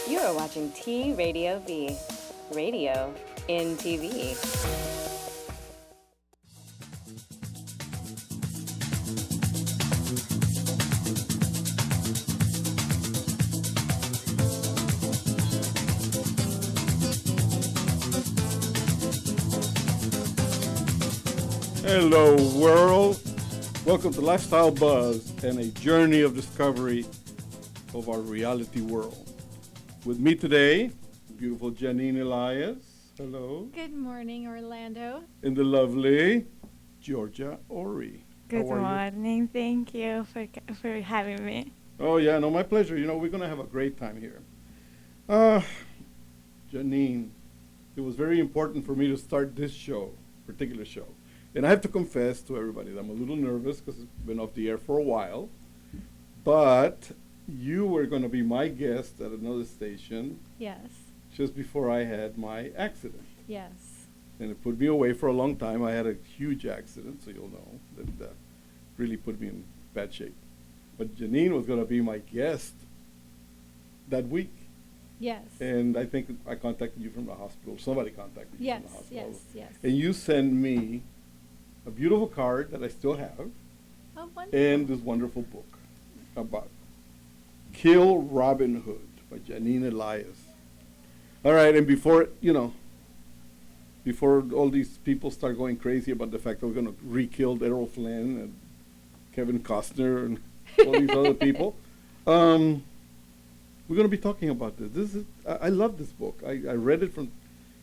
You are watching T Radio V, radio in TV. Hello, world. Welcome to Lifestyle Buzz and a journey of discovery of our reality world. With me today, beautiful Janine Elias. Hello. Good morning, Orlando. And the lovely Georgia Ori. Good How are you? morning. Thank you for having me. Oh, yeah, no, my pleasure. You know, we're going to have a great time here. Janine, it was very important for me to start this particular show. And I have to confess to everybody that I'm a little nervous because it's been off the air for a while. But you were going to be my guest at another station Yes, just before I had my accident. yes. And it put me away for a long time. I had a huge accident, so you'll know, that really put me in bad shape. But Janine was going to be my guest that week. Yes. And I think I contacted you from the hospital. Somebody contacted you Yes, from the hospital. yes, yes. And you sent me a beautiful card that I still have Oh, wonderful. and this wonderful book about Kill Robin Hood by Janine Elias. All right, and before all these people start going crazy about the fact that we're going to re-kill Errol Flynn and Kevin Costner and all these other people, we're going to be talking about this. I love this book. I read it from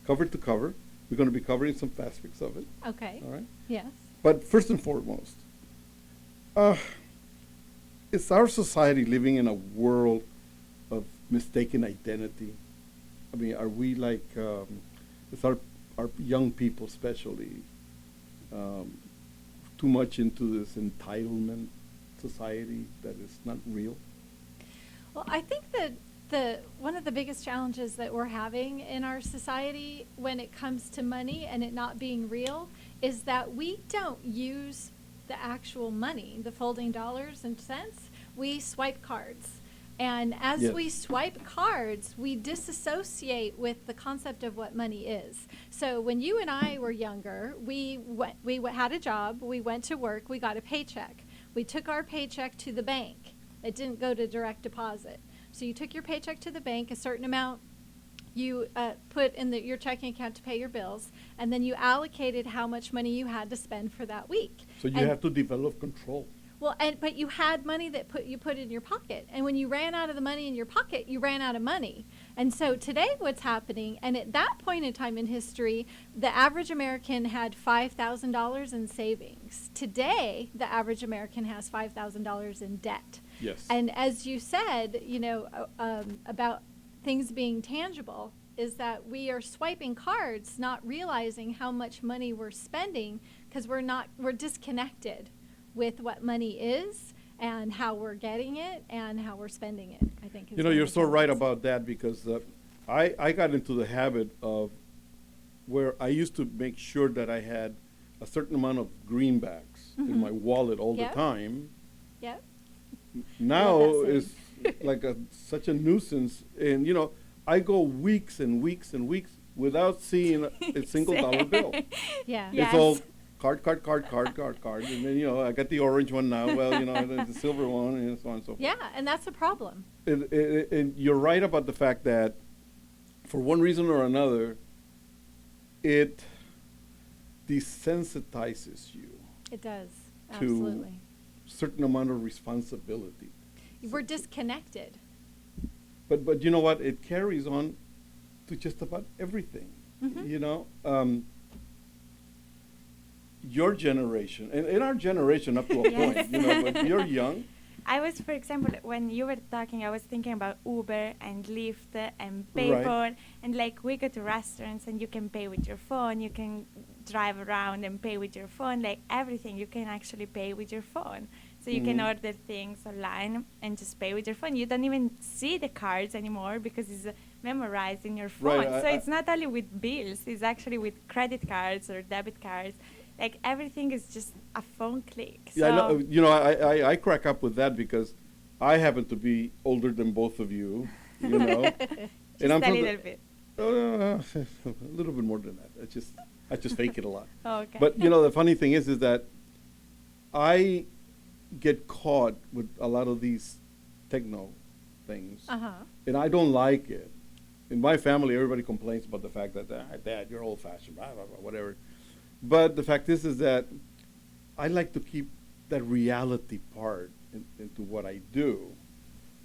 cover to cover. We're going to be covering some aspects of it. Okay. All right. Yes. But first and foremost, is our society living in a world of mistaken identity? I mean, are we like, is our young people especially too much into this entitlement society that is not real? Well, I think that one of the biggest challenges that we're having in our society when it comes to money and it not being real is that we don't use the actual money, the folding dollars and cents. We swipe cards. And as Yes. we swipe cards, we disassociate with the concept of what money is. So when you and I were younger, we had a job, we went to work, we got a paycheck. We took our paycheck to the bank. It didn't go to direct deposit. So you took your paycheck to the bank, a certain amount you put in your checking account to pay your bills, and then you allocated how much money you had to spend for that week. So you And- have to develop control. Well, but you had money that you put in your pocket, and when you ran out of the money in your pocket, you ran out of money. And so today, what's happening? And at that point in time in history, the average American had $5,000 in savings. Today, the average American has $5,000 in debt. Yes. And as you said, about things being tangible, is that we are swiping cards, not realizing how much money we're spending because we're disconnected with what money is and how we're getting it and how we're spending it, I think. Is You know, one you're of the so right challenges. about that because I got into the habit of where I used to make sure that I had a certain amount of greenbacks in Mhm. my wallet all Yep. the time. Yep. Now that is like such a nuisance, and I go weeks and weeks and weeks without seeing a single dollar bill. Yeah. Yeah. It's all card, and then I got the orange one now. Well, the silver one, and so on and so forth. Yeah, and that's a problem. And you're right about the fact that for one reason or another, it desensitizes you It does. to Absolutely. certain amount of responsibility. We're disconnected. But you know what? It carries on to just about everything. Mhm. Your generation, and in our generation up to a Yes. point, but you're young. I was, for example, when you were talking, I was thinking about Uber and Lyft and Right. PayPal, and like we go to restaurants and you can pay with your phone, you can drive around and pay with your phone, like everything you can actually pay with your phone. So you can Mhm. order things online and just pay with your phone. You don't even see the cards anymore because it's memorized in your phone. Right, So I- it's not only with bills, it's actually with credit cards or debit cards. Like everything is just a phone click. Yeah, I know, So I crack up with that because I happen to be older than both of you. you know. Just I'm a from the- little bit. a little bit more than that. I just fake it a lot. Okay. But you know, the funny thing is that I get caught with a lot of these techno things, and I don't like it. In my family, everybody complains about the fact that, Dad, you're old-fashioned, blah, blah, blah, whatever. But the fact is that I like to keep that reality part into what I do.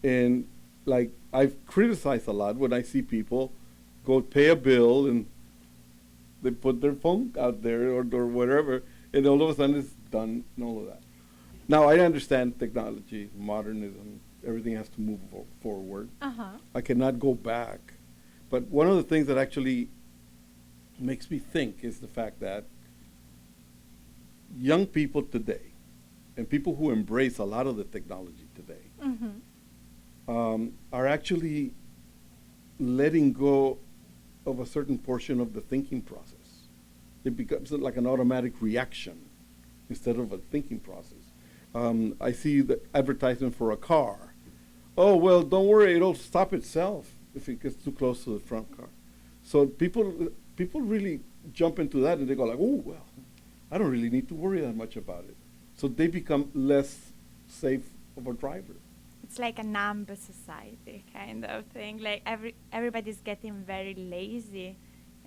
And, like, I've criticized a lot when I see people go pay a bill and they put their phone out there or whatever, and all of a sudden it's done and all of that. Now, I understand technology, modernism, everything has to move forward. I cannot go back. But one of the things that actually makes me think is the fact that young people today, and people who embrace a lot of the technology today, are actually letting go of a certain portion of the thinking process. It becomes like an automatic reaction instead of a thinking process. I see the advertisement for a car. Oh, well, don't worry, it'll stop itself if it gets too close to the front car. So people really jump into that and they go like, oh, well, I don't really need to worry that much about it. So they become less safe of a driver. It's like a number society kind of thing. Like everybody's getting very lazy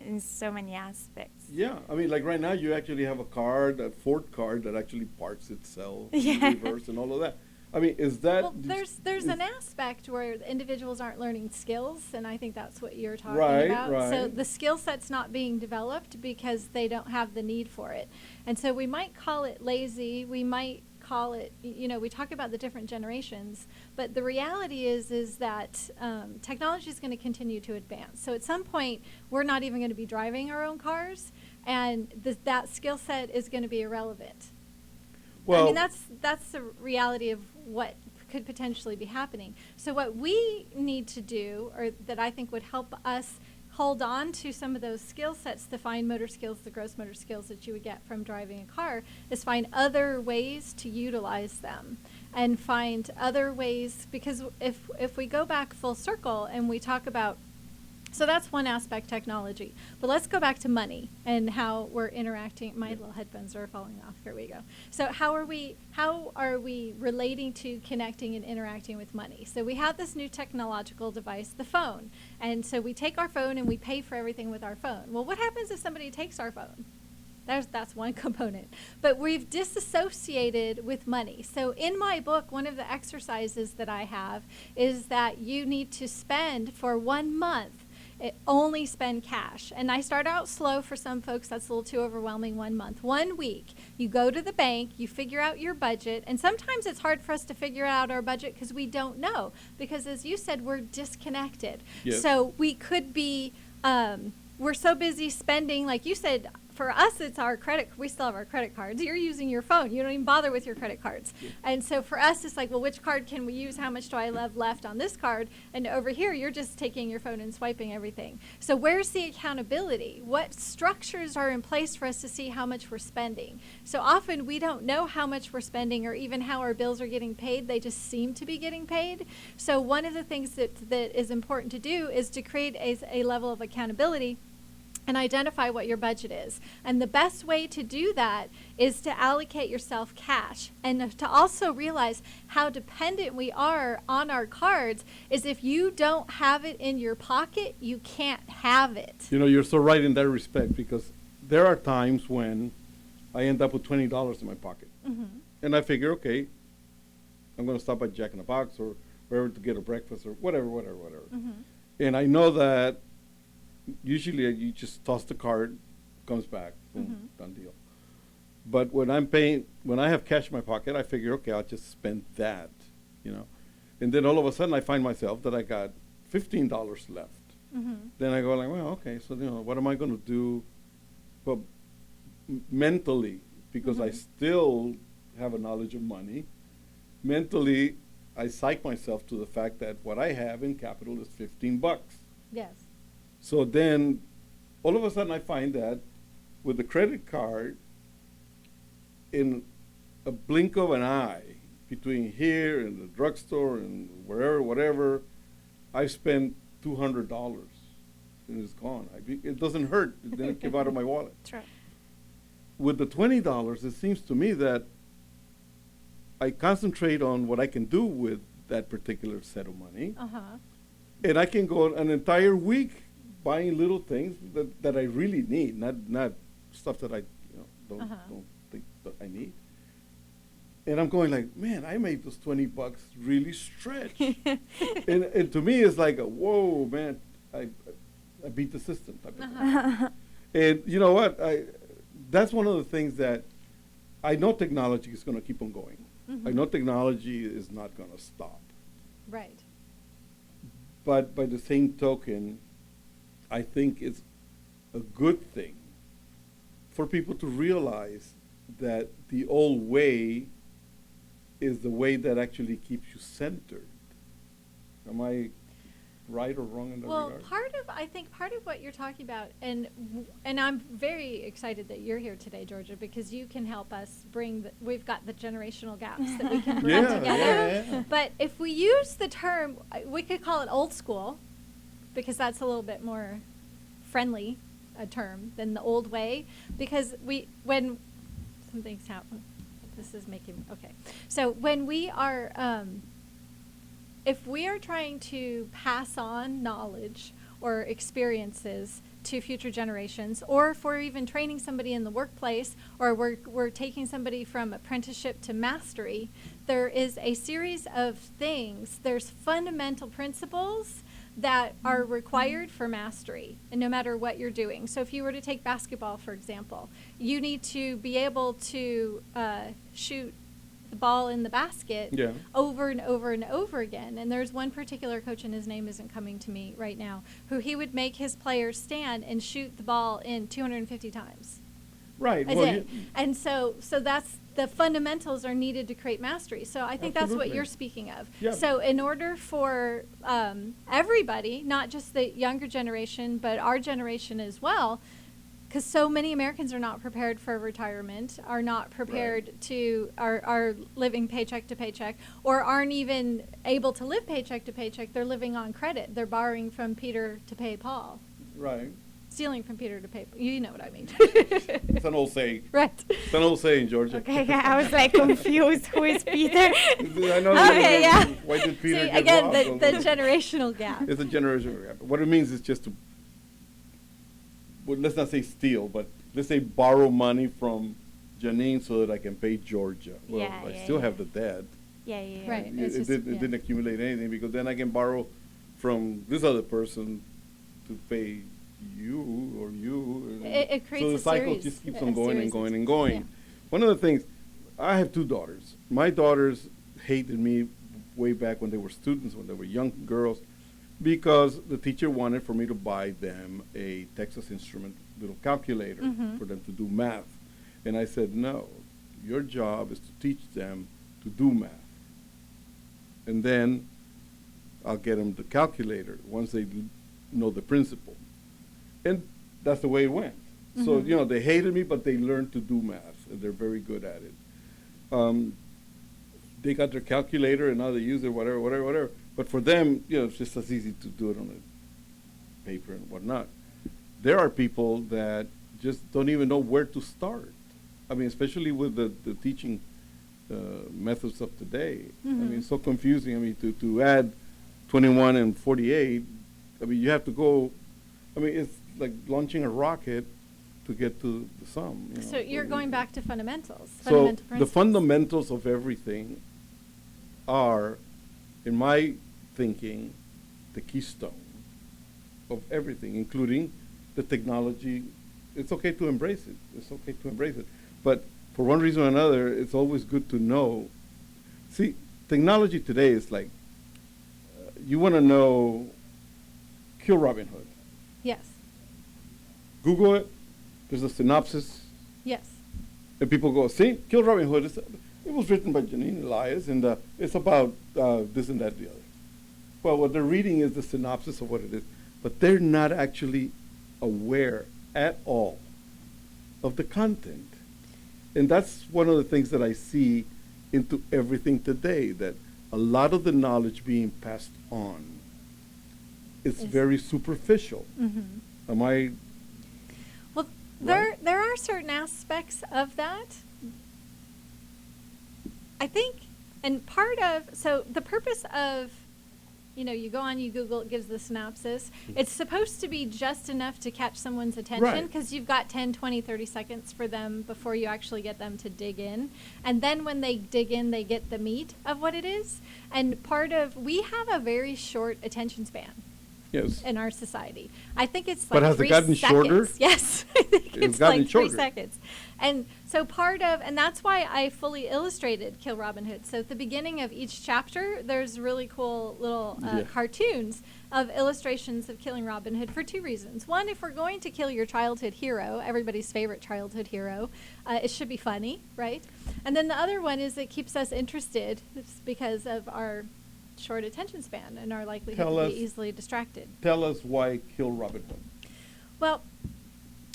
in so many aspects. Yeah, I mean, like right now you actually have a car, a Ford car that actually parks itself Yeah. in reverse and all of that. I mean, is that... Well, there's an aspect where the individuals aren't learning skills, and I think that's what you're talking Right, about. So right. the skill set's not being developed because they don't have the need for it. And so we might call it lazy, we might call it, we talk about the different generations, but the reality is that technology is going to continue to advance. So at some point, we're not even going to be driving our own cars, and that skill set is going to be irrelevant. Well, I mean, that's the reality of what could potentially be happening. So what we need to do, or that I think would help us hold on to some of those skill sets, the fine motor skills, the gross motor skills that you would get from driving a car, is find other ways to utilize them and find other ways, because if we go back full circle and we talk about, so that's one aspect, technology. But let's go back to money and how we're interacting. My little headphones are falling off. Here we go. So how are we relating to connecting and interacting with money? So we have this new technological device, the phone. And so we take our phone and we pay for everything with our phone. Well, what happens if somebody takes our phone? That's one component. But we've disassociated with money. So in my book, one of the exercises that I have is that you need to spend for 1 month, only spend cash. And I start out slow. For some folks, that's a little too overwhelming. 1 month. 1 week, you go to the bank, you figure out your budget. And sometimes it's hard for us to figure out our budget because we don't know. Because as you said, we're disconnected. Yes. So we could be, we're so busy spending, like you said, for us, it's our credit. We still have our credit cards. You're using your phone. You don't even bother with your credit cards. Yeah. And so for us, it's like, well, which card can we use? How much do I have left on this card? And over here, you're just taking your phone and swiping everything. So where's the accountability? What structures are in place for us to see how much we're spending? So often we don't know how much we're spending or even how our bills are getting paid. They just seem to be getting paid. So one of the things that is important to do is to create a level of accountability and identify what your budget is. And the best way to do that is to allocate yourself cash, and to also realize how dependent we are on our cards is if you don't have it in your pocket, you can't have it. You're so right in that respect, because there are times when I end up with $20 in my pocket. Mm-hmm. And I figure, okay, I'm going to stop at Jack in the Box or wherever to get a breakfast or whatever. Mm-hmm. And I know that usually you just toss the card, comes back, boom, done deal. But when I have cash in my pocket, I figure, okay, I'll just spend that, And then all of a sudden I find myself that I got $15 left. Mm-hmm. Then I go like, well, okay, so, what am I going to do? But mentally, because I still have a knowledge of money, mentally I psych myself to the fact that what I have in capital is $15. Yes. So then, all of a sudden, I find that with the credit card, in a blink of an eye, between here and the drugstore and wherever, whatever, I spent $200 and it's gone. It doesn't hurt. It didn't come out of my wallet. True. With the $20, it seems to me that I concentrate on what I can do with that particular set of money, Uh-huh. and I can go an entire week buying little things that I really need, not stuff that I don't think that I need. And I'm going like, man, I made those $20 really stretch. and to me, it's like, whoa, man, I beat the system type of thing. And you know what? That's one of the things that I know technology is going to keep on going. I know technology is not going to stop. Right. But by the same token, I think it's a good thing for people to realize that the old way is the way that actually keeps you centered. Am I right or wrong in that Well, regard? I think part of what you're talking about, and I'm very excited that you're here today, Georgia, because you can help us we've got the generational gaps that we can bring Yeah, together. yeah. But if we use the term, we could call it old school, because that's a little bit more friendly a term than the old way, because when something's happening, this is making, okay. So when we are, if we are trying to pass on knowledge or experiences to future generations, or if we're even training somebody in the workplace, or we're taking somebody from apprenticeship to mastery, there is a series of things. There's fundamental principles that are required for mastery, and no matter what you're doing. So if you were to take basketball, for example, you need to be able to shoot the ball in the basket over and over and over again. And there's one particular coach, and his name isn't coming to me right now, who he would make his players stand and shoot the ball in 250 times. Right. That's Well, it. And so that's the fundamentals are needed to create mastery. So I think that's what Absolutely. you're speaking of. Yeah. So in order for everybody, not just the younger generation, but our generation as well, because so many Americans are not prepared for retirement, are not prepared are living paycheck to paycheck, or aren't even able to live paycheck to paycheck. They're living on credit. They're borrowing from Peter to pay Paul. right. Stealing from Peter to pay Paul. You know what I mean. It's an old saying. Right. It's an old saying, Georgia. Okay, I was like confused. Who is Peter? I know. Okay, yeah. Why did Peter See, get again, robbed? the generational gap. It's a generational gap. What it means is just to, well, let's not say steal, but let's say borrow money from Janine so that I can pay Georgia. Well, Yeah, I yeah, still yeah. have the debt. Yeah, yeah, yeah. Right. It, It's it, just- did, yeah. it didn't accumulate anything because then I can borrow from this other person to pay you or you. and It creates so the a cycle series- just keeps a on going series and of- going and going. yeah. One of the things, I have two daughters. My daughters hated me way back when they were students, when they were young girls, because the teacher wanted for me to buy them a Texas Instrument little calculator for them to do math. And I said, no, your job is to teach them to do math. And then I'll get them the calculator once they know the principle. And that's the way it went. So, you know, they hated me, but they learned to do math, and they're very good at it. They got their calculator, and now they use it, whatever. But for them, you know, it's just as easy to do it on a paper and whatnot. There are people that just don't even know where to start. I mean, especially with the teaching methods of today. I mean, it's so confusing. I mean, to add 21 and 48, I mean, you have to go, I mean, it's like launching a rocket to get to the sum. You know, So you're going back to fundamentals. So fundamental the principles. fundamentals of everything are, in my thinking, the keystone of everything, including the technology. It's okay to embrace it. It's okay to embrace it. But for one reason or another, it's always good to know. See, technology today is like, you want to know, kill Robin Hood. Yes. Google it. There's a synopsis. Yes. And people go, see, Kill Robin Hood. It was written by Janine Elias, and it's about this and that, the other. Well, what they're reading is the synopsis of what it is, but they're not actually aware at all of the content. And that's one of the things that I see into everything today, that a lot of the knowledge being passed on it's very superficial. Am I? Well, Right. there are certain aspects of that. I think, and part of, so the purpose of, you go on, you Google, it gives the synopsis. It's supposed to be just enough to catch someone's attention Right. because you've got 10, 20, 30 seconds for them before you actually get them to dig in. And then when they dig in, they get the meat of what it is. And we have a very short attention span Yes. in our society. I think it's But like has it 3 gotten seconds. shorter? Yes, I think It's it's gotten like 3 shorter. seconds. And so and that's why I fully illustrated Kill Robin Hood. So at the beginning of each chapter, there's really cool little Yeah. cartoons of illustrations of killing Robin Hood for 2 reasons. One, if we're going to kill your childhood hero, everybody's favorite childhood hero, it should be funny, right? And then the other one is it keeps us interested. It's because of our short attention span and our likelihood Tell to us- be easily distracted. Tell us why Kill Robin Hood. Well,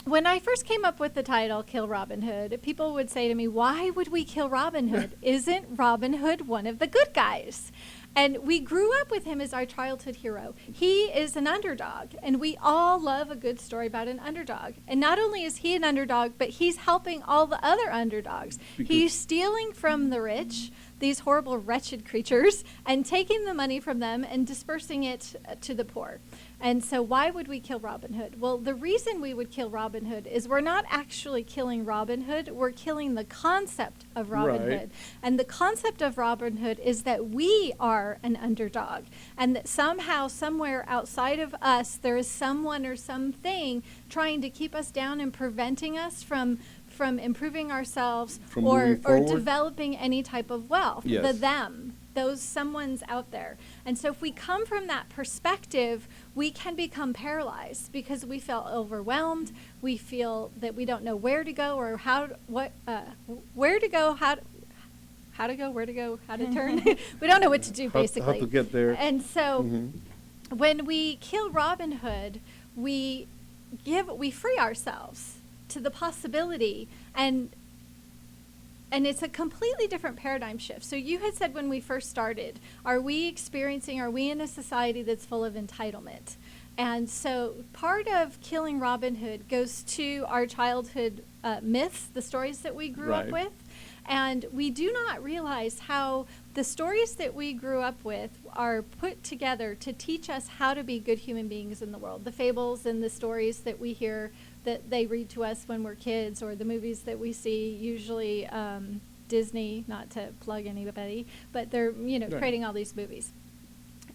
when I first came up with the title Kill Robin Hood, people would say to me, why would we kill Robin Hood? Isn't Robin Hood one of the good guys? And we grew up with him as our childhood hero. He is an underdog, and we all love a good story about an underdog. And not only is he an underdog, but he's helping all the other underdogs. Because- He's stealing from the rich, these horrible, wretched creatures, and taking the money from them and dispersing it to the poor. And so why would we kill Robin Hood? Well, the reason we would kill Robin Hood is we're not actually killing Robin Hood, we're killing the concept of Robin Right. Hood. And the concept of Robin Hood is that we are an underdog, and that somehow, somewhere outside of us, there is someone or something trying to keep us down and preventing us from improving ourselves From or moving forward? developing any type of wealth. Yes. The them, those someone's out there. And so if we come from that perspective, we can become paralyzed because we feel overwhelmed. We feel that we don't know where to go or where to go, how to go, where to go, how to turn. We don't know what to do, How basically. to get there. And so Mhm. when we kill Robin Hood, we free ourselves to the possibility, and it's a completely different paradigm shift. So you had said when we first started, are we in a society that's full of entitlement? And so part of killing Robin Hood goes to our childhood myths, the stories that we grew up Right. with. And we do not realize how the stories that we grew up with are put together to teach us how to be good human beings in the world. The fables and the stories that we hear that they read to us when we're kids, or the movies that we see, usually Disney, not to plug anybody, but they're Right. creating all these movies.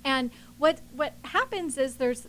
And what happens is there's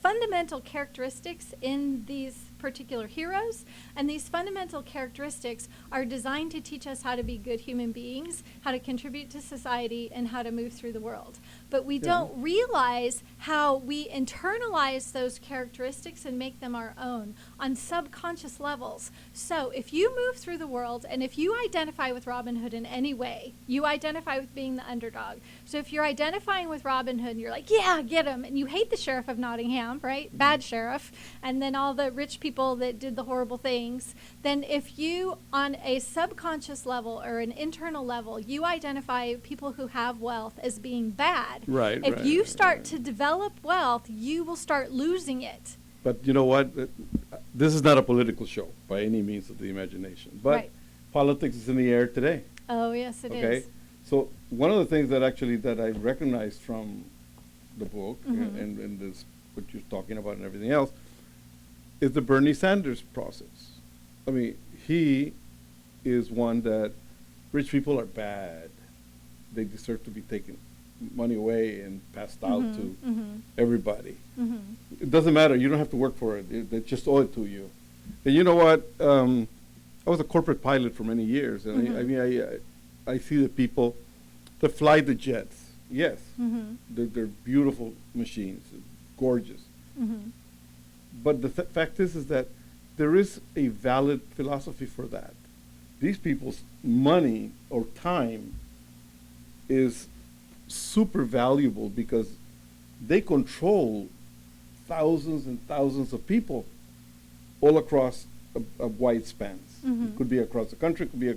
fundamental characteristics in these particular heroes, and these fundamental characteristics are designed to teach us how to be good human beings, how to contribute to society, and how to move through the world. But we Yeah. don't realize how we internalize those characteristics and make them our own on subconscious levels. So if you move through the world, and if you identify with Robin Hood in any way, you identify with being the underdog. So if you're identifying with Robin Hood, you're like, yeah, get him, and you hate the Sheriff of Nottingham, right? Bad sheriff, and then all the rich people that did the horrible things, then if you, on a subconscious level or an internal level, you identify people who have wealth as being bad, Right, if right, you start right. to develop wealth, you will start losing it. But you know what? This is not a political show by any means of the imagination. But Right. politics is in the air today. Oh, yes, it is. Okay? So one of the things that I recognized from the book Mhm. and this, what you're talking about and everything else, is the Bernie Sanders process. I mean, he is one that rich people are bad. They deserve to be taken money away and passed out Mhm, to mhm. everybody. Mhm. It doesn't matter. You don't have to work for it. They just owe it to you. And you know what? I was a corporate pilot for many years, and I see the people that fly the jets. Yes, Mhm. they're beautiful machines, gorgeous. Mhm. But the fact is that there is a valid philosophy for that. These people's money or time is super valuable because they control thousands and thousands of people all across a wide spans. Mhm. It could be across the country, it could be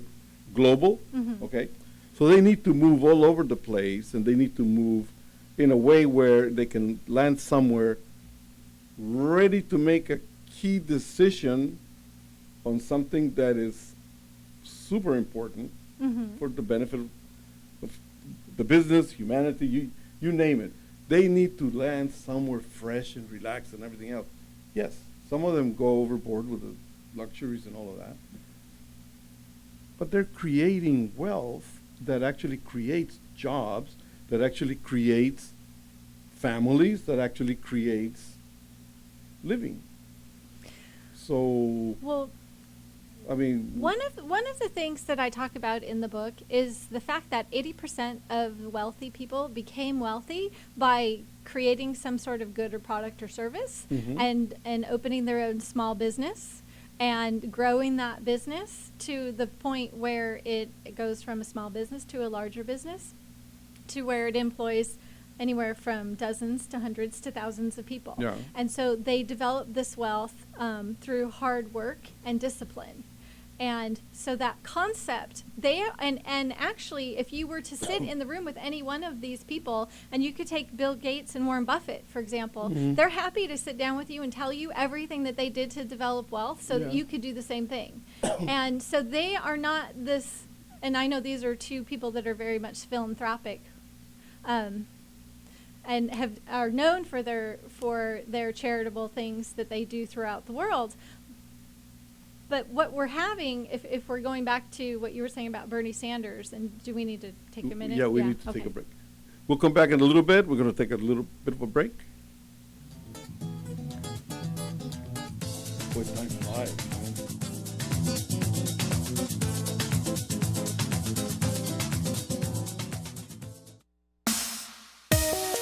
global, Mhm. okay? So they need to move all over the place, and they need to move in a way where they can land somewhere ready to make a key decision on something that is super important for the benefit of the business, humanity, you name it. They need to land somewhere fresh and relaxed and everything else. Yes, some of them go overboard with the luxuries and all of that. But they're creating wealth that actually creates jobs, that actually creates families, that actually creates living. So, Well, I mean, one of the things that I talk about in the book is the fact that 80% of wealthy people became wealthy by creating some sort of good or product or service and opening their own small business and growing that business to the point where it goes from a small business to a larger business to where it employs anywhere from dozens to hundreds to thousands of people. Yeah. And so they develop this wealth through hard work and discipline. And so that concept, and actually, if you were to sit in the room with any one of these people, and you could take Bill Gates and Warren Buffett, for example, they're happy to sit down with you and tell you everything that they did to develop wealth so that you could do the same thing. And so they are not this, and I know these are two people that are very much philanthropic, and are known for their charitable things that they do throughout the world. But what we're having, if we're going back to what you were saying about Bernie Sanders, and do we need to take a minute? yeah, we need to take okay. a break. We'll come back in a little bit. We're going to take a little bit of a break. Boy, time flies.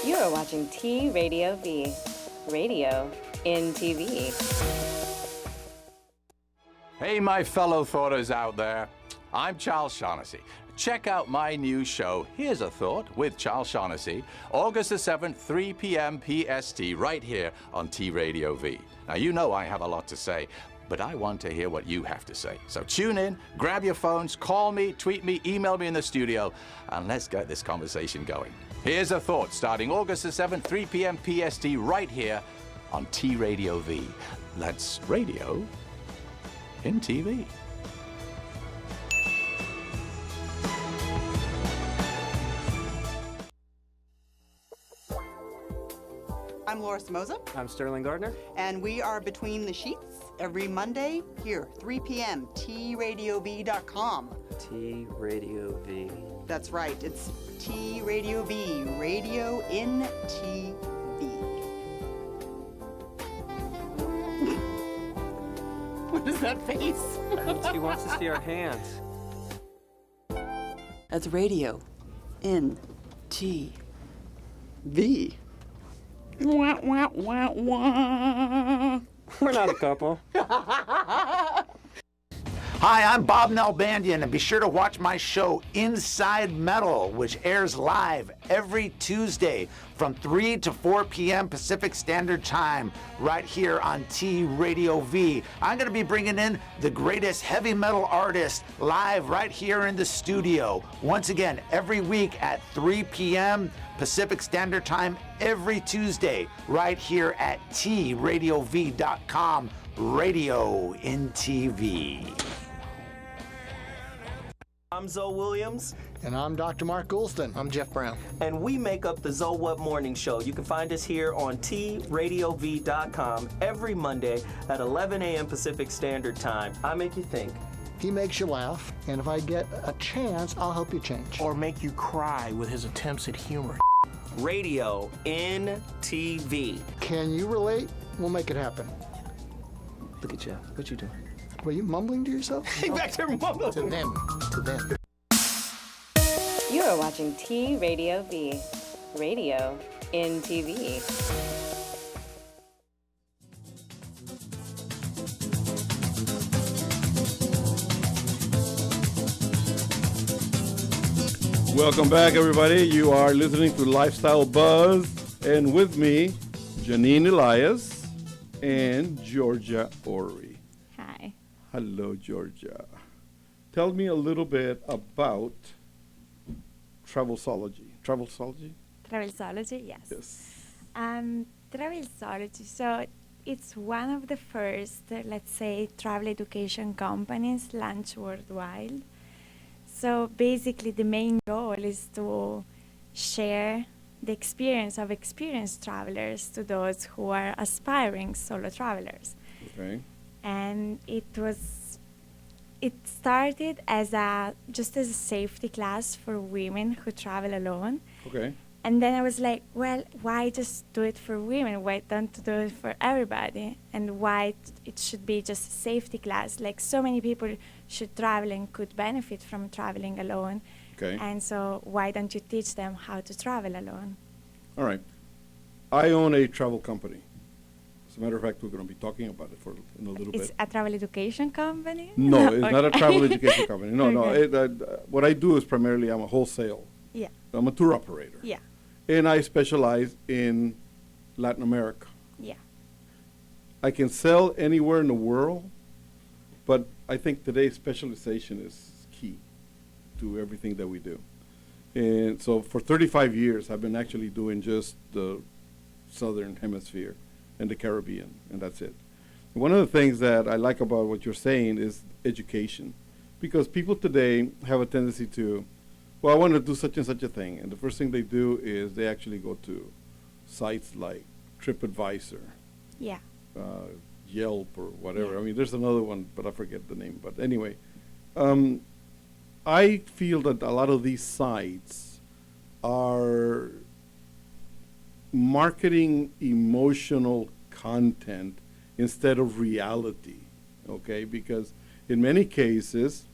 You are watching T Radio V, radio in TV. Hey, my fellow thoughters out there. I'm Charles Shaughnessy. Check out my new show, Here's a Thought, with Charles Shaughnessy, August the 7th, 3 p.m. PST, right here on T Radio V. Now, you know I have a lot to say, but I want to hear what you have to say. So tune in, grab your phones, call me, tweet me, email me in the studio, and let's get this conversation going. Here's a Thought, starting August the 7th, 3 p.m. PST, right here on T Radio V. That's radio in TV. I'm Laura Samoza, I'm Sterling Gardner. and we are Between the Sheets every Monday here, 3 p.m., tradiov.com. T Radio V. That's right, it's T Radio V, radio in TV. What is that face? She wants to see our hands. That's radio in TV. Wah, wah, wah, wah. We're not a couple. Hi, I'm Bob Nalbandian, and be sure to watch my show Inside Metal, which airs live every Tuesday from 3 to 4 p.m. Pacific Standard Time, right here on T Radio V. I'm going to be bringing in the greatest heavy metal artists live right here in the studio. Once again, every week at 3 p.m. Pacific Standard Time, every Tuesday, right here at tradiov.com, radio in TV. I'm Zoe Williams, And I'm Dr. Mark Goulston. I'm Jeff Brown. and we make up the Zoe What Morning Show. You can find us here on tradiov.com every Monday at 11 a.m. Pacific Standard Time. I make you think. He makes you laugh, and if I get a chance, I'll help you change. Or make you cry with his attempts at humor. Radio in TV. Can you relate? We'll make it happen. Look at you. What you doing? Were you mumbling to yourself? Back there mumbling. To them. To them. You are watching T Radio V, radio in TV. Welcome back, everybody. You are listening to Lifestyle Buzz, and with me, Janine Elias and Georgia Ori. Hi. Hello, Georgia. Tell me a little bit about Travelology. Travelology? Travelzology, yes. Yes. Travelzology, so it's one of the first, let's say, travel education companies launched worldwide. So basically, the main goal is to share the experience of experienced travelers to those who are aspiring solo travelers. Okay. And it started as just as a safety class for women who travel alone. Okay. And then I was like, well, why just do it for women? Why don't do it for everybody? And why it should be just a safety class? Like, so many people should travel and could benefit from traveling alone. Okay. And so why don't you teach them how to travel alone? All right. I own a travel company. As a matter of fact, we're going to be talking about it in a little It's bit. a travel education company? No, it's not a Okay. travel education company. No, Okay. no. What I do is primarily I'm a wholesale. Yeah. I'm a tour operator. Yeah. And I specialize in Latin America. Yeah. I can sell anywhere in the world, but I think today's specialization is key to everything that we do. And so for 35 years, I've been actually doing just the Southern Hemisphere and the Caribbean, and that's it. One of the things that I like about what you're saying is education, because people today have a tendency to, well, I want to do such and such a thing, and the first thing they do is they actually go to sites like TripAdvisor, Yeah. Yelp, or whatever. Yeah. I mean, there's another one, but I forget the name. But anyway, I feel that a lot of these sites are marketing emotional content instead of reality, okay? Because in many cases,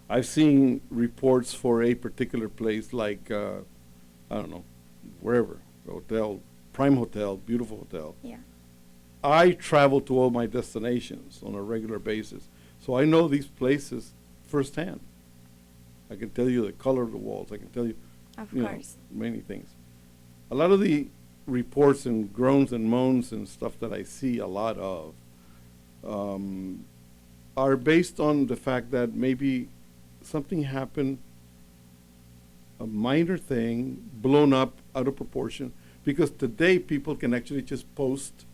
I've seen reports for a particular place like, I don't know, wherever, hotel, Prime Hotel, beautiful hotel. Yeah. I travel to all my destinations on a regular basis, so I know these places firsthand. I can tell you the color of the walls. I can tell you, Of you know, course. many things. A lot of the reports and groans and moans and stuff that I see a lot of are based on the fact that maybe something happened, a minor thing, blown up out of proportion, because today people can actually just post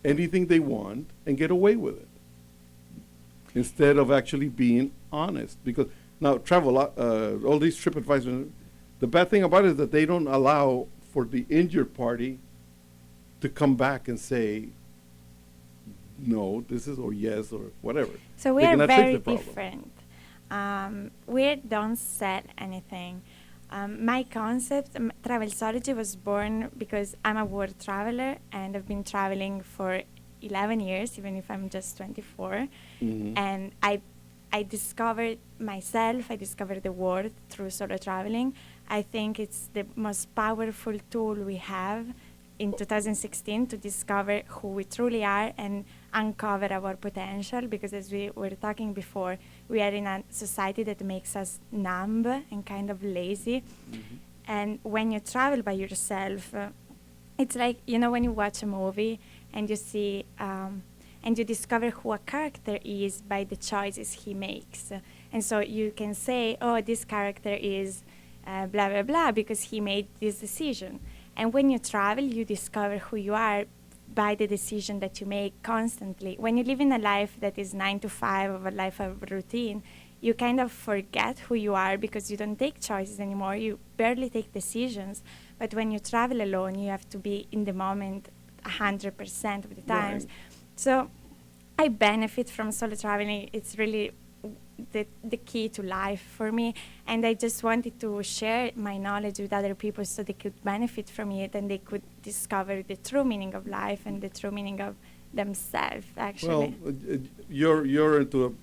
anything they want and get away with it instead of actually being honest. Because now travel, all these TripAdvisor, the bad thing about it is that they don't allow for the injured party to come back and say, no, this is, or yes, or whatever. So we They are cannot fix very the problem. different. We don't sell anything. My concept, Travelzology, was born because I'm a world traveler and I've been traveling for 11 years, even if I'm just 24. Mhm. And I discovered myself, I discovered the world through solo traveling. I think it's the most powerful tool we have in 2016 to discover who we truly are and uncover our potential, because as we were talking before, we are in a society that makes us numb and kind of lazy. And when you travel by yourself, it's like, you know, when you watch a movie and you see and you discover who a character is by the choices he makes. And so you can say, oh, this character is blah, blah, blah, because he made this decision. And when you travel, you discover who you are by the decision that you make constantly. When you live in a life that is 9 to 5, of a life of routine, you kind of forget who you are because you don't take choices anymore. You barely take decisions. But when you travel alone, you have to be in the moment 100% of the times. Right. So I benefit from solo traveling. It's really the key to life for me. And I just wanted to share my knowledge with other people so they could benefit from it and they could discover the true meaning of life and the true meaning of themselves, actually. Well, you're into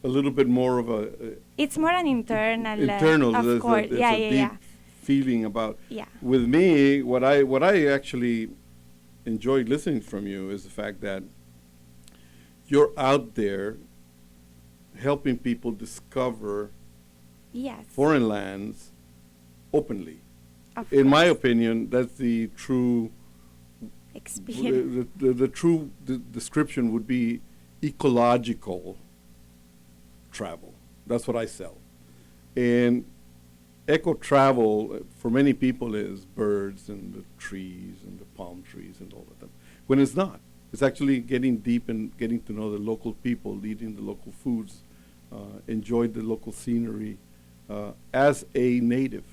a little bit more of a It's more an internal, internal. of there's course. there's Yeah, a yeah, deep yeah. feeling about. Yeah. With me, what I actually enjoyed listening from you is the fact that you're out there helping people discover Yes. foreign lands openly. Of In my course. opinion, that's the true Experience. the true description would be ecological travel. That's what I sell. And eco travel for many people is birds and the trees and the palm trees and all of them. When it's not, it's actually getting deep and getting to know the local people, eating the local foods, enjoy the local scenery as a native.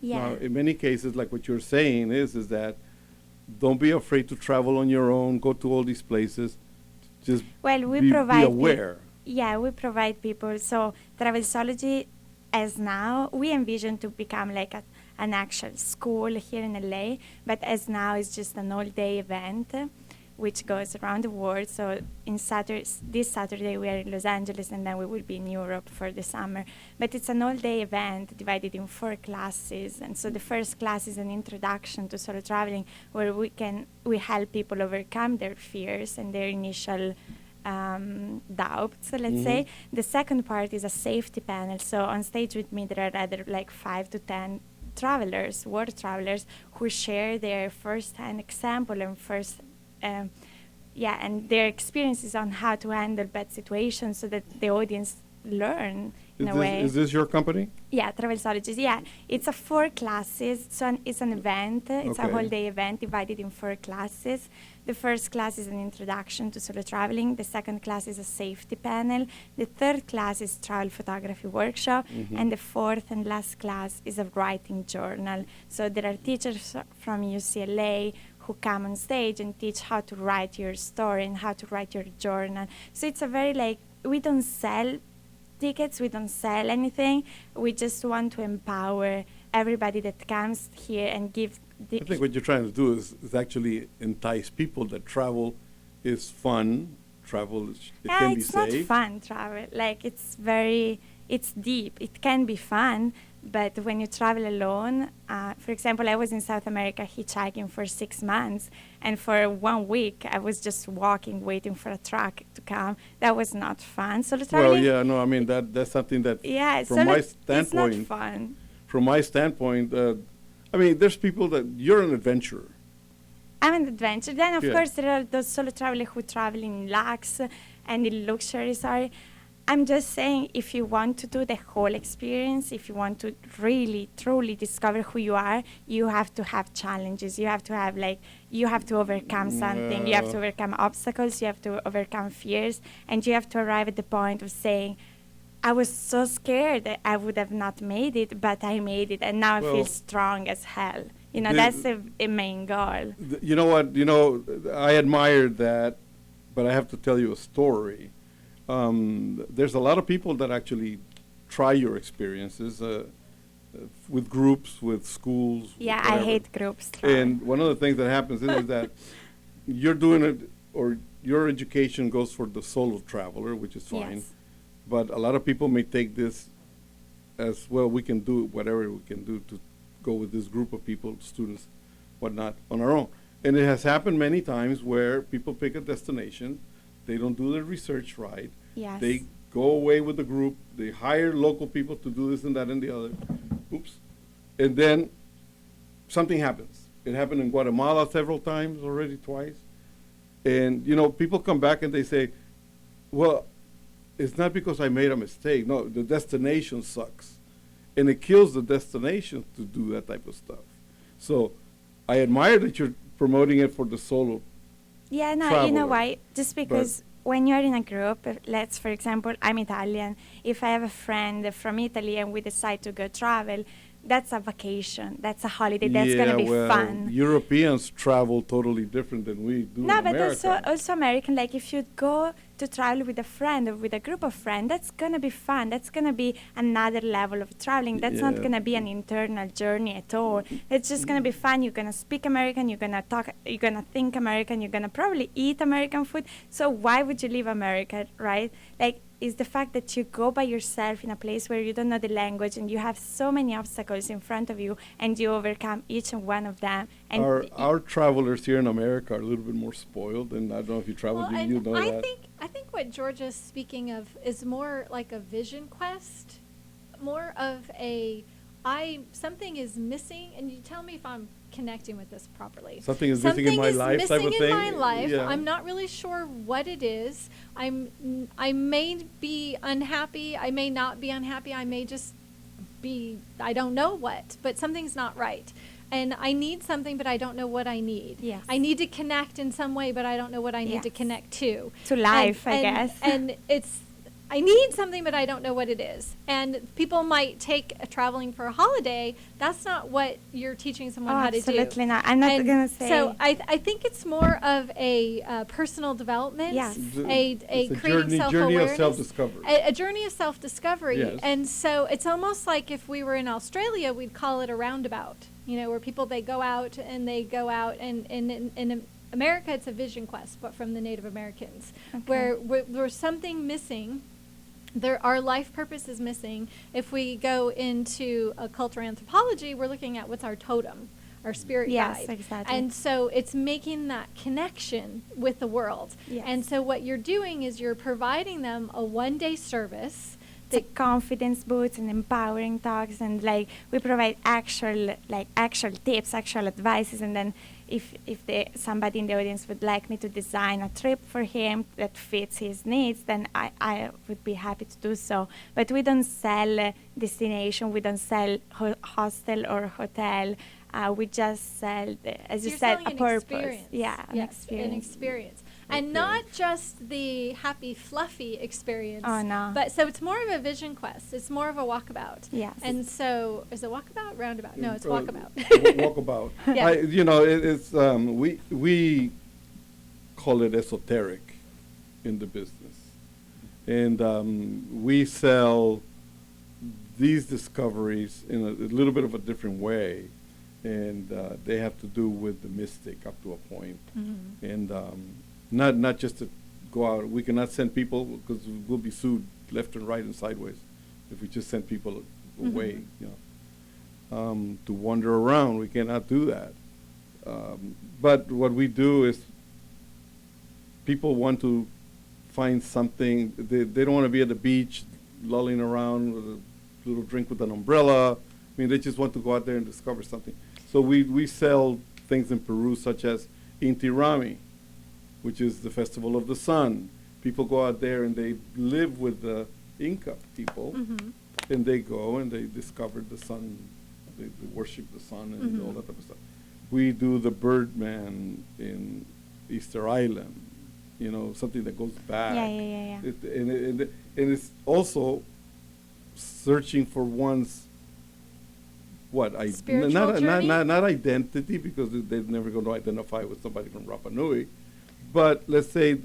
Yeah. Now, in many cases, like what you're saying is that don't be afraid to travel on your own, go to all these places, just Well, we be provide aware. Yeah, we provide people. So Travelzology, as now, we envision to become like an actual school here in LA, but as now it's just an all-day event, which goes around the world. So this Saturday we are in Los Angeles, and then we will be in Europe for the summer. But it's an all-day event divided in 4 classes. And so the first class is an introduction to solo traveling, where we help people overcome their fears and their initial doubts, let's say. The second part is a safety panel. So on stage with me, there are either like 5 to 10 travelers, world travelers, who share their first-hand example and and their experiences on how to handle bad situations, so that the audience learn in a way. Is this your company? Yeah, Travelzologies. Yeah, it's a 4 classes. So it's an event. It's a whole day event divided in 4 classes. The first class is an introduction to solo traveling. The second class is a safety panel. The third class is travel photography workshop. And the fourth and last class is a writing journal. So there are teachers from UCLA who come on stage and teach how to write your story and how to write your journal. So it's a very we don't sell tickets, we don't sell anything. We just want to empower everybody that comes here and give I think what you're trying to do is actually entice people that travel is fun. Travel it can be it's safe. not fun, travel. It's deep. It can be fun, but when you travel alone, for example, I was in South America hitchhiking for 6 months, and for 1 week I was just walking, waiting for a truck to come. That was not fun. Solo traveling. Well, yeah, no, I mean that's something that from my standpoint, it's not fun. From my standpoint, I mean, there's people that you're an adventurer. I'm an adventurer. Then, of course, there are those solo travelers who travel in luxe and in luxury. Sorry. I'm just saying, if you want to do the whole experience, if you want to really, truly discover who you are, you have to have challenges. You have to have, you have to overcome something. You have to overcome obstacles. You have to overcome fears. And you have to arrive at the point of saying, I was so scared that I would have not made it, but I made it. And now I feel strong as hell. You know, that's a main goal. You know what? I admired that, but I have to tell you a story. There's a lot of people that actually try your experiences with groups, with schools. Yeah, whatever. I hate groups. And one of the things that happens is that you're doing it, or your education goes for the solo traveler, which is fine. Yes. But a lot of people may take this as, well, we can do whatever we can do to go with this group of people, students, whatnot, on our own. And it has happened many times where people pick a destination, they don't do their research right. Yes. They go away with the group, they hire local people to do this and that and the other. Oops. And then something happens. It happened in Guatemala several times already, twice. And, people come back and they say, well, it's not because I made a mistake. No, the destination sucks. And it kills the destination to do that type of stuff. So I admire that you're promoting it for the solo Yeah, no, traveler. you know why? Just because when you're in a group, for example, I'm Italian. If I have a friend from Italy and we decide to go travel, that's a vacation. That's a holiday. That's going to be fun. Europeans travel totally different than we do in No, but America. also American. Like if you go to travel with a friend or with a group of friends, that's going to be fun. That's going to be another level of traveling. That's not going to be an internal journey at all. It's just going to be fun. You're going to speak American. You're going to talk. You're going to think American. You're going to probably eat American food. So why would you leave America, right? Is the fact that you go by yourself in a place where you don't know the language and you have so many obstacles in front of you and you overcome each and one of them. And our travelers here in America are a little bit more spoiled, and I don't know if you traveled, you know that. I think what Georgia's speaking of is more like a vision quest, more of something is missing, and you tell me if I'm connecting with this properly. Something is missing in my life type of thing? Something is missing in my life. Yeah. I'm not really sure what it is. I may be unhappy. I may not be unhappy. I may just be, I don't know what, but something's not right. And I need something, but I don't know what I need. Yes. I need to connect in some way, but I don't know what I need to Yes. connect to. To life, I guess. And I need something, but I don't know what it is. And people might take traveling for a holiday. That's not what you're teaching someone how to do. Absolutely not. I'm not going to say. So I think it's more of a personal development. Yes. A It's a creating journey of self-awareness. self-discovery. A journey of self-discovery. Yes. And so it's almost like if we were in Australia, we'd call it a roundabout. You know, where people, they go out and in America, it's a vision quest, but from the Native Americans, where there's something missing. Our life purpose is missing. If we go into a cultural anthropology, we're looking at what's our totem, our spirit Yes, guide. exactly. And so it's making that connection with the world. Yes. And so what you're doing is you're providing them a one-day service. The confidence boosts and empowering talks, and like we provide actual tips, actual advices, and then if somebody in the audience would like me to design a trip for him that fits his needs, then I would be happy to do so. But we don't sell destination, we don't sell hostel or hotel. We just sell, as you said, a purpose. Experience. Yeah, an Yes, experience. an experience. And not just the happy, fluffy experience. Oh, no. But so it's more of a vision quest. It's more of a walkabout. Yes. And so, is it walkabout? Roundabout? No, it's walkabout. Walkabout. Yeah. It's we call it esoteric in the business, and we sell these discoveries in a little bit of a different way, and they have to do with the mystic up to a point, and not just to go out. We cannot send people because we'll be sued left and right and sideways if we just send people away. To wander around, we cannot do that. But what we do is people want to find something. They don't want to be at the beach lolling around with a little drink with an umbrella. I mean, they just want to go out there and discover something. So we sell things in Peru such as Inti Raymi, which is the festival of the sun. People go out there and they live with the Inca people, and they go and they discover the sun. They worship the sun and all that type of stuff. We do the Birdman in Easter Island, something that goes back. Yeah. And it's also searching for one's Spiritual journey? not identity, because they're never going to identify with somebody from Rapa Nui, but let's say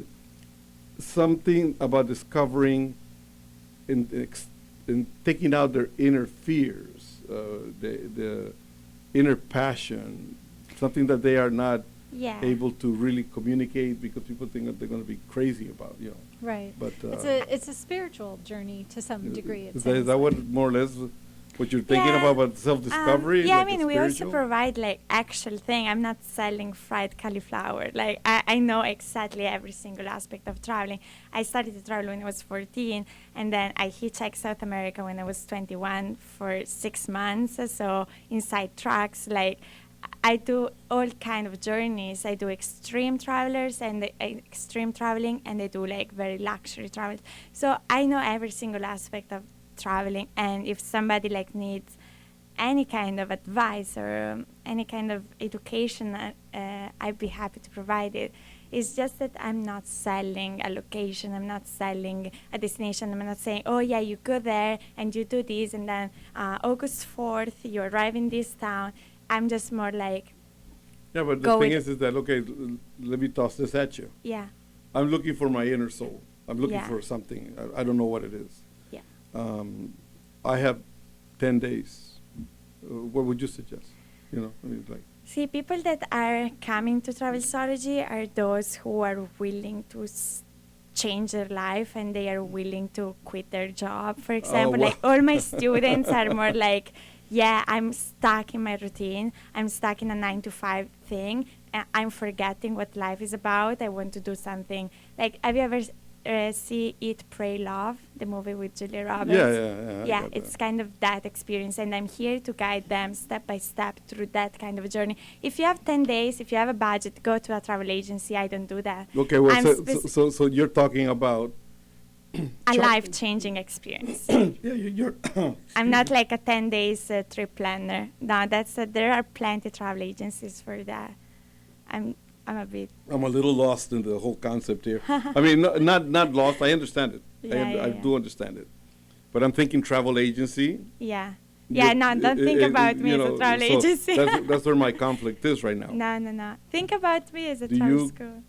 something about discovering and taking out their inner fears, the inner passion, something that they are not able to really communicate because people think that they're going to be crazy about, Right. But It's a spiritual journey to some degree. Is that what more or less what you're thinking about self-discovery? Yeah, like I mean, we also spiritual? provide actual thing. I'm not selling fried cauliflower. I know exactly every single aspect of traveling. I started to travel when I was 14, and then I hitchhiked South America when I was 21 for 6 months. So inside trucks, I do all kind of journeys. I do extreme travelers and extreme traveling, and I do very luxury travel. So I know every single aspect of traveling, and if somebody needs any kind of advice or any kind of education, I'd be happy to provide it. It's just that I'm not selling a location, I'm not selling a destination, I'm not saying, oh yeah, you go there and you do this, and then August 4th you arrive in this town. I'm just more Yeah, but the thing is that, okay, let me toss this at you. Yeah. I'm looking for my inner soul. I'm looking Yeah. for something. I don't know what it is. Yeah. I have 10 days. What would you suggest? See, people that are coming to Travelzology are those who are willing to change their life, and they are willing to quit their job. For example, all my students are more yeah, I'm stuck in my routine. I'm stuck in a 9-to-5 thing. I'm forgetting what life is about. I want to do something. Have you ever see Eat, Pray, Love, the movie with Julia Roberts? Yeah. Yeah, it's kind of that experience, and I'm here to guide them step by step through that kind of a journey. If you have 10 days, if you have a budget, go to a travel agency. I don't do that. Okay, well, so you're talking about a life-changing experience. Yeah, you're. I'm not like a 10 days trip planner. No, there are plenty traffic agencies for that. I'm a bit. I'm a little lost in the whole concept here. I mean, not lost. I understand it. I do understand it. But I'm thinking travel agency. Yeah. Yeah, no, don't think about me as a travel agency. That's where my conflict is right now. No. Think about me as a Do travel you school.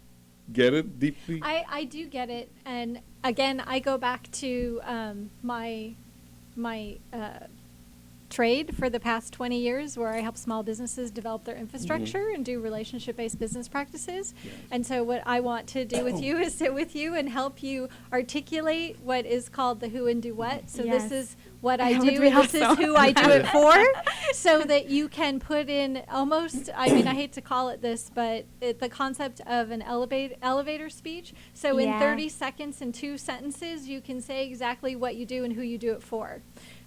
get it deeply? I do get it, and again, I go back to my trade for the past 20 years, where I help small businesses develop their infrastructure and do relationship-based business practices. Yes. And so, what I want to do with you is sit with you and help you articulate what is called the who and do what. So Yes. this is what I That do, would be and this is awesome. who I do it for, so that you can put in almost, I mean, I hate to call it this, but the concept of an elevator speech. So in Yeah. 30 seconds and 2 sentences, you can say exactly what you do and who you do it for.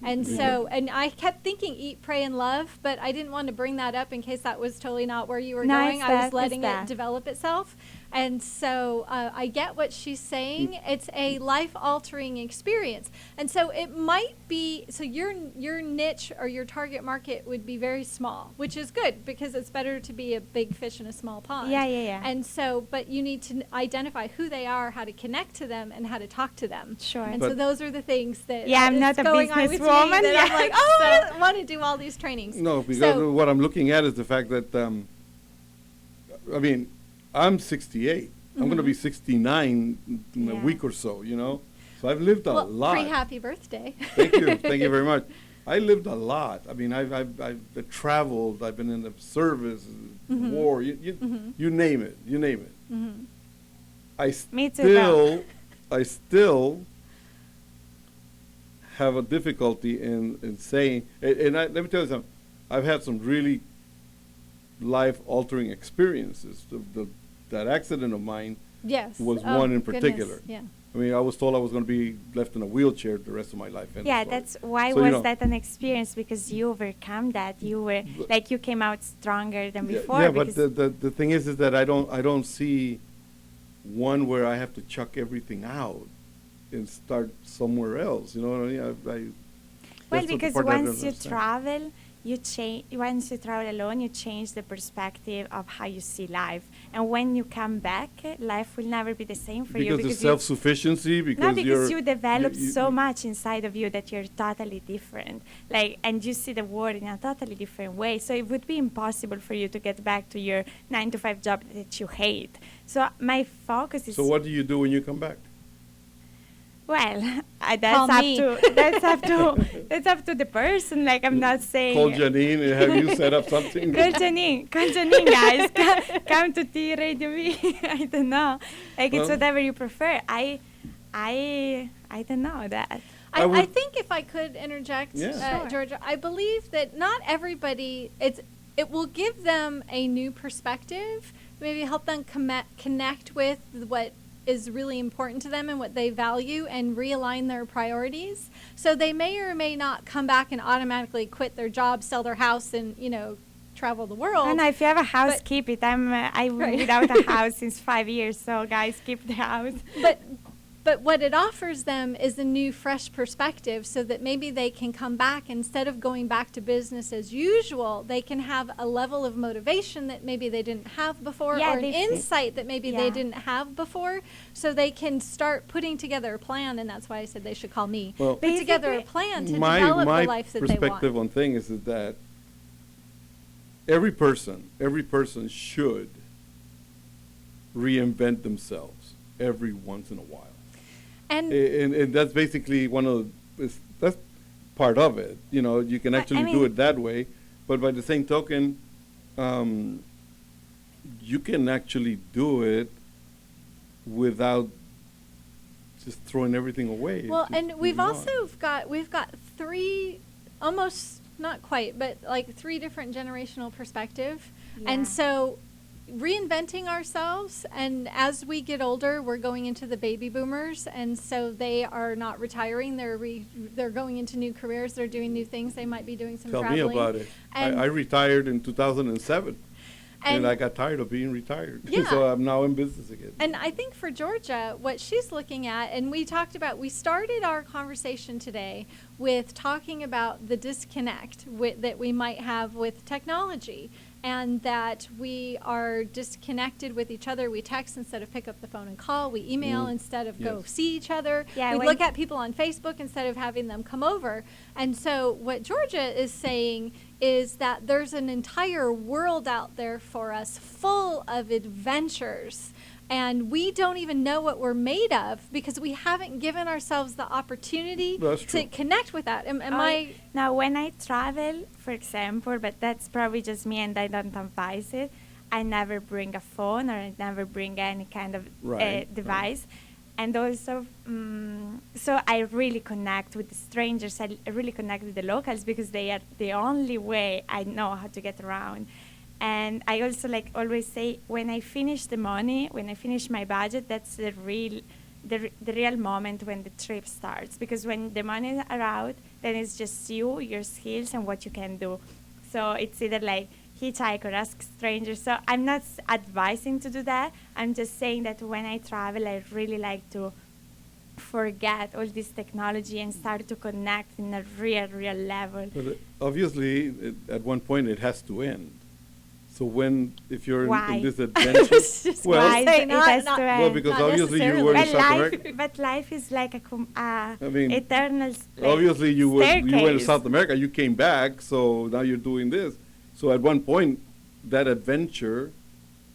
And so, and I kept thinking eat, pray, and love, but I didn't want to bring that up in case that was totally not where you were No, going. it's I was that, letting it's it that. develop itself. And so I get what she's saying. It's a life-altering experience. And so it might be, so your niche or your target market would be very small, which is good because it's better to be a big fish in a small pond. Yeah. And so, but you need to identify who they are, how to connect to them, and how to talk to them. Sure. And so But- those are the things that Yeah, I'm is not a going on with me businesswoman, that I'm yeah, like, oh, so- I want to do all these trainings. No, because So- what I'm looking at is the fact that, I mean, I'm 68. I'm going to be 69 in a Yeah. week or so, you know? So I've lived a well, lot. pre-happy birthday. Thank you. Thank you very much. I lived a lot. I mean, I've traveled. I've been in the service, war, you name it. You name it. I Me too, still have a difficulty in saying, let me tell you something. I've had some really life-altering experiences. That accident of mine Yes. was Oh, one in goodness. particular. Yeah. I mean, I was told I was going to be left in a wheelchair the rest of my life. end of Yeah, story. that's why So, you was know, that an experience? Because you overcome that. You were like you came out stronger than before. Yeah, but because the thing is that I don't see one where I have to chuck everything out and start somewhere else. You know what I mean? well, that's the because part I don't once you understand. travel, you change. Once you travel alone, you change the perspective of how you see life. And when you come back, life will never be the same for you because because of self-sufficiency, because no, because you're, you develop you- so much inside of you that you're totally different. Like, and you see the world in a totally different way. So it would be impossible for you to get back to your 9-to-5 job that you hate. So my focus is. So what do you do when you come back? Well, Call that's up me. to that's up to the person. Like I'm not saying. Call Janine and have you set up something? Call Janine, guys. Come to T Radio V. I don't know. Like it's Well- whatever you prefer. I don't know that. I I would- think if I could interject, Yeah. Sure. Georgia, I believe that not everybody, it will give them a new perspective, maybe help them connect with what is really important to them and what they value and realign their priorities. So they may or may not come back and automatically quit their job, sell their house, and, travel the world. And if you have a house, but- keep it. I'm Right. without a house since 5 years, so guys, keep the house. But what it offers them is a new, fresh perspective so that maybe they can come back, instead of going back to business as usual, they can have a level of motivation that maybe they didn't have before, Yeah, or an they- insight that maybe they Yeah. didn't have before, so they can start putting together a plan, and that's why I said they should call me. Well, Put together a Basically, plan to my develop the life that they want. perspective on things is that every person should reinvent themselves every once in a while. And And that's basically that's part of it. You can I actually do mean- it that way, but by the same token, you can actually do it without just throwing everything away. Well, just and we've moving on. also got three, almost not quite, but like 3 different generational perspective. Yeah. And so reinventing ourselves, and as we get older, we're going into the baby boomers, and so they are not retiring, they're going into new careers, they're doing new things, they might be doing some Tell traveling. me about it. And I retired in 2007. And I got tired of being retired. Yeah. So I'm now in business again. And I think for Georgia, what she's looking at, and we started our conversation today with talking about the disconnect that we might have with technology, and that we are disconnected with each other. We text instead of pick up the phone and call. We email instead of go see each other. Yeah, we look at people on Facebook instead of having them come over. And so what Georgia is saying is that there's an entire world out there for us full of adventures. And we don't even know what we're made of because we haven't given ourselves the opportunity to connect with that. Now, when I travel, for example, but that's probably just me and I don't advise it, I never bring a phone or I never bring any kind of device. And also, so I really connect with the strangers. I really connect with the locals because they are the only way I know how to get around. And I also always say, when I finish the money, when I finish my budget, that's the real moment when the trip starts. Because when the money are out, then it's just you, your skills, and what you can do. So it's either hitchhike or ask strangers. So I'm not advising to do that. I'm just saying that when I travel, I really like to forget all this technology and start to connect in a real level. But obviously, at one point, it has to end. So if you're in this adventure, because obviously you were in South America. But life is like eternal. Obviously, you went to South America. You came back, so now you're doing this. So at one point, that adventure,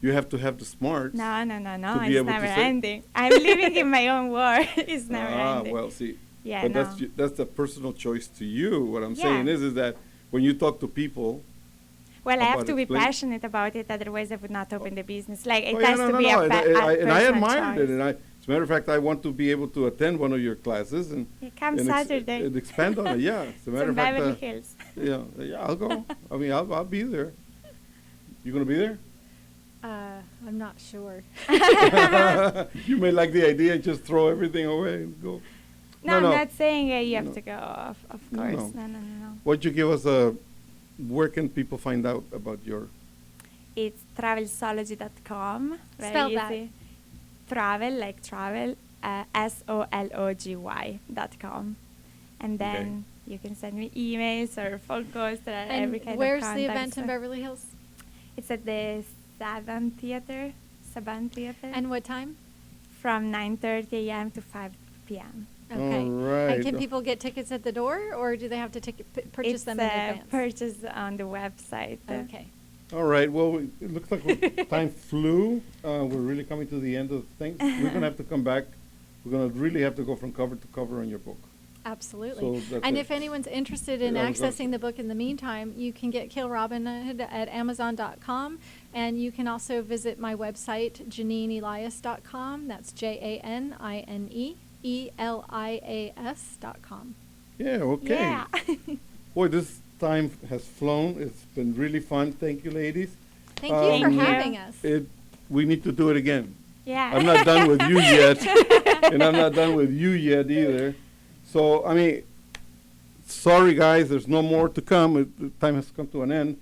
you have to have the smarts. No. It's never ending. I'm living in my own world. It's never ending. Well, see. Yeah, but that's a personal choice to you. What I'm saying is that when you talk to people. Well, I have to be passionate about it, otherwise I would not open the business. It has to be a personal and I admire choice. it. And as a matter of fact, I want to be able to attend one of your classes and Saturday and expand on it. Yeah, as a matter of fact, Beverly Hills. Yeah, I'll go. I mean, I'll be there. You gonna be there? I'm not sure. You may like the idea, just throw everything away and go. No, I'm not saying you have to go. Of course, no. Why'd you give us where can people find out about your? It's travelsology.com. Spell that. Travel, like travel, SOLOGY.com. And then you can send me emails or phone calls. There are every kind of where's contacts. the event in Beverly Hills? It's at the Saban Theater. And what time? From 9:30 a.m. to 5 p.m. Okay. All right. And can people get tickets at the door, or do they have to purchase them in advance? Purchase on the website. Okay. All right. Well, it looks like time flew. We're really coming to the end of things. We're going to have to come back. We're going to really have to go from cover to cover on your book. Absolutely. And if anyone's interested in accessing the book in the meantime, you can get Kill Robin Hood at Amazon.com. And you can also visit my website, JanineElias.com. That's JANINEELIAS.com. Yeah, okay. Yeah. Boy, this time has flown. It's been really fun. Thank you, ladies. Thank you for having us. We need to do it again. Yeah. I'm not done with you yet. And I'm not done with you yet either. So, I mean, sorry, guys. There's no more to come. The time has come to an end.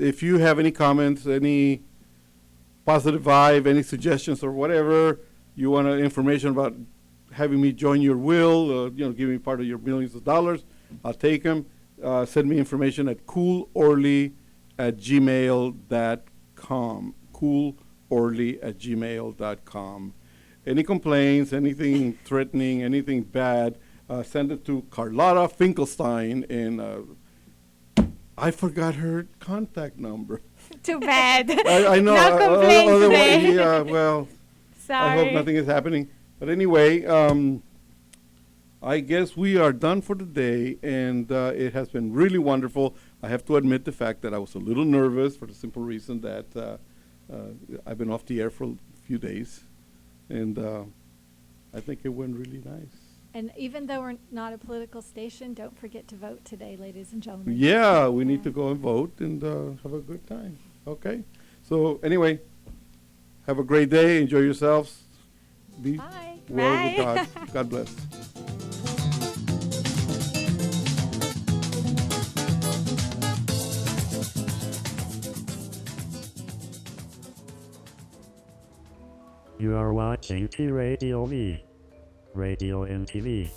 If you have any comments, any positive vibe, any suggestions or whatever, you want information about having me join your will, give me part of your millions of dollars, I'll take them. Send me information at coolorly@gmail.com. coolorly@gmail.com. Any complaints, anything threatening, anything bad, send it to Carlotta Finkelstein, and I forgot her contact number. Too bad. I know. No complaints today. Yeah, well, sorry. I hope nothing is happening. But anyway, I guess we are done for the day, and it has been really wonderful. I have to admit the fact that I was a little nervous for the simple reason that I've been off the air for a few days, and I think it went really nice. And even though we're not a political station, don't forget to vote today, ladies and gentlemen. Yeah, we need to go and vote and have a good time. Okay? So anyway, have a great day. Enjoy yourselves. Be Bye. well Bye. with God. God bless. You are watching T Radio V. Radio in TV.